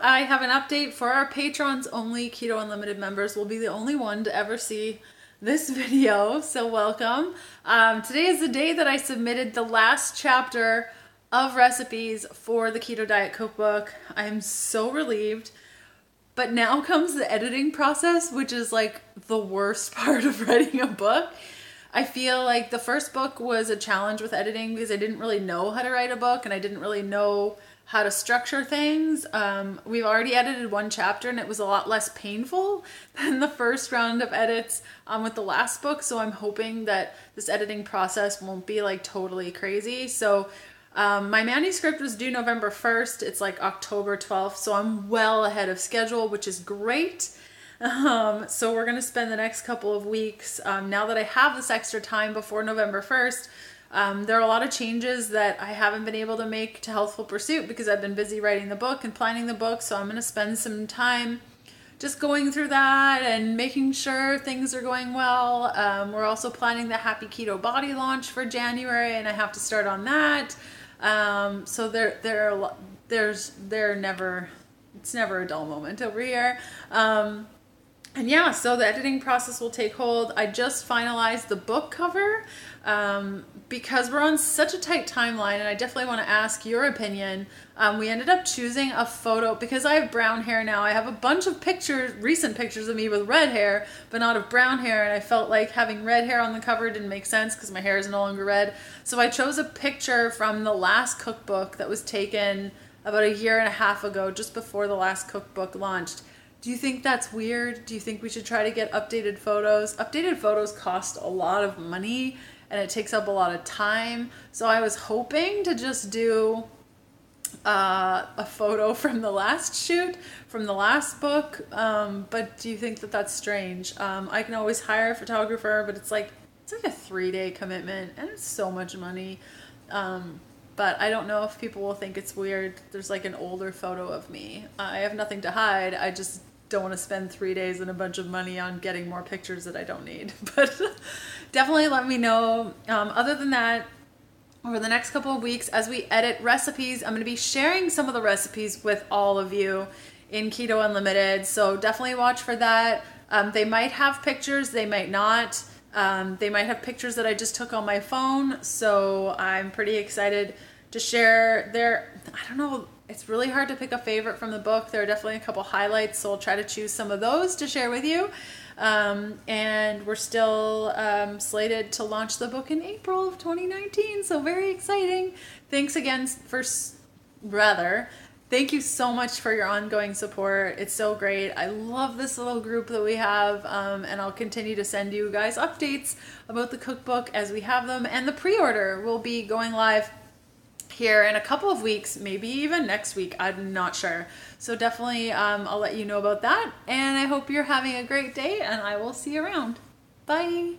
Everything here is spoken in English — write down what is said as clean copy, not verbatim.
I have an update for our patrons only. Keto Unlimited members will be the only one to ever see this video, so welcome. Today is the day that I submitted the last chapter of recipes for the Keto Diet Cookbook. I am so relieved. But now comes the editing process, which is like the worst part of writing a book. I feel like the first book was a challenge with editing because I didn't really know how to write a book and I didn't really know how to structure things. We've already edited one chapter and it was a lot less painful than the first round of edits with the last book. So I'm hoping that this editing process won't be like totally crazy. So my manuscript was due November 1st. It's like October 12th. So I'm well ahead of schedule, which is great. So we're going to spend the next couple of weeks, now that I have this extra time before November 1st, there are a lot of changes that I haven't been able to make to Healthful Pursuit because I've been busy writing the book and planning the book. So I'm going to spend some time just going through that and making sure things are going well. We're also planning the Happy Keto Body launch for January and I have to start on that. So it's never a dull moment over here. And yeah, so the editing process will take hold. I just finalized the book cover because we're on such a tight timeline and I definitely want to ask your opinion. We ended up choosing a photo because I have brown hair now. I have a bunch of pictures, recent pictures of me with red hair, but not of brown hair. And I felt like having red hair on the cover didn't make sense because my hair is no longer red. So I chose a picture from the last cookbook that was taken about a year and a half ago, just before the last cookbook launched. Do you think that's weird? Do you think we should try to get updated photos? Updated photos cost a lot of money and it takes up a lot of time. So I was hoping to just do a photo from the last shoot, from the last book. But do you think that that's strange? I can always hire a photographer, but it's like a 3-day commitment and it's so much money. But I don't know if people will think it's weird. There's like an older photo of me. I have nothing to hide. I just don't want to spend 3 days and a bunch of money on getting more pictures that I don't need. But definitely let me know. Other than that, over the next couple of weeks, as we edit recipes, I'm going to be sharing some of the recipes with all of you in Keto Unlimited. So definitely watch for that. They might have pictures, they might not. They might have pictures that I just took on my phone, so I'm pretty excited to share I don't know, it's really hard to pick a favorite from the book. There are definitely a couple highlights, so I'll try to choose some of those to share with you. And we're still slated to launch the book in April of 2019, so very exciting. Thanks again Thank you so much for your ongoing support. It's so great. I love this little group that we have, and I'll continue to send you guys updates about the cookbook as we have them. And the pre-order will be going live here in a couple of weeks, maybe even next week. I'm not sure. So definitely I'll let you know about that. And I hope you're having a great day, and I will see you around. Bye.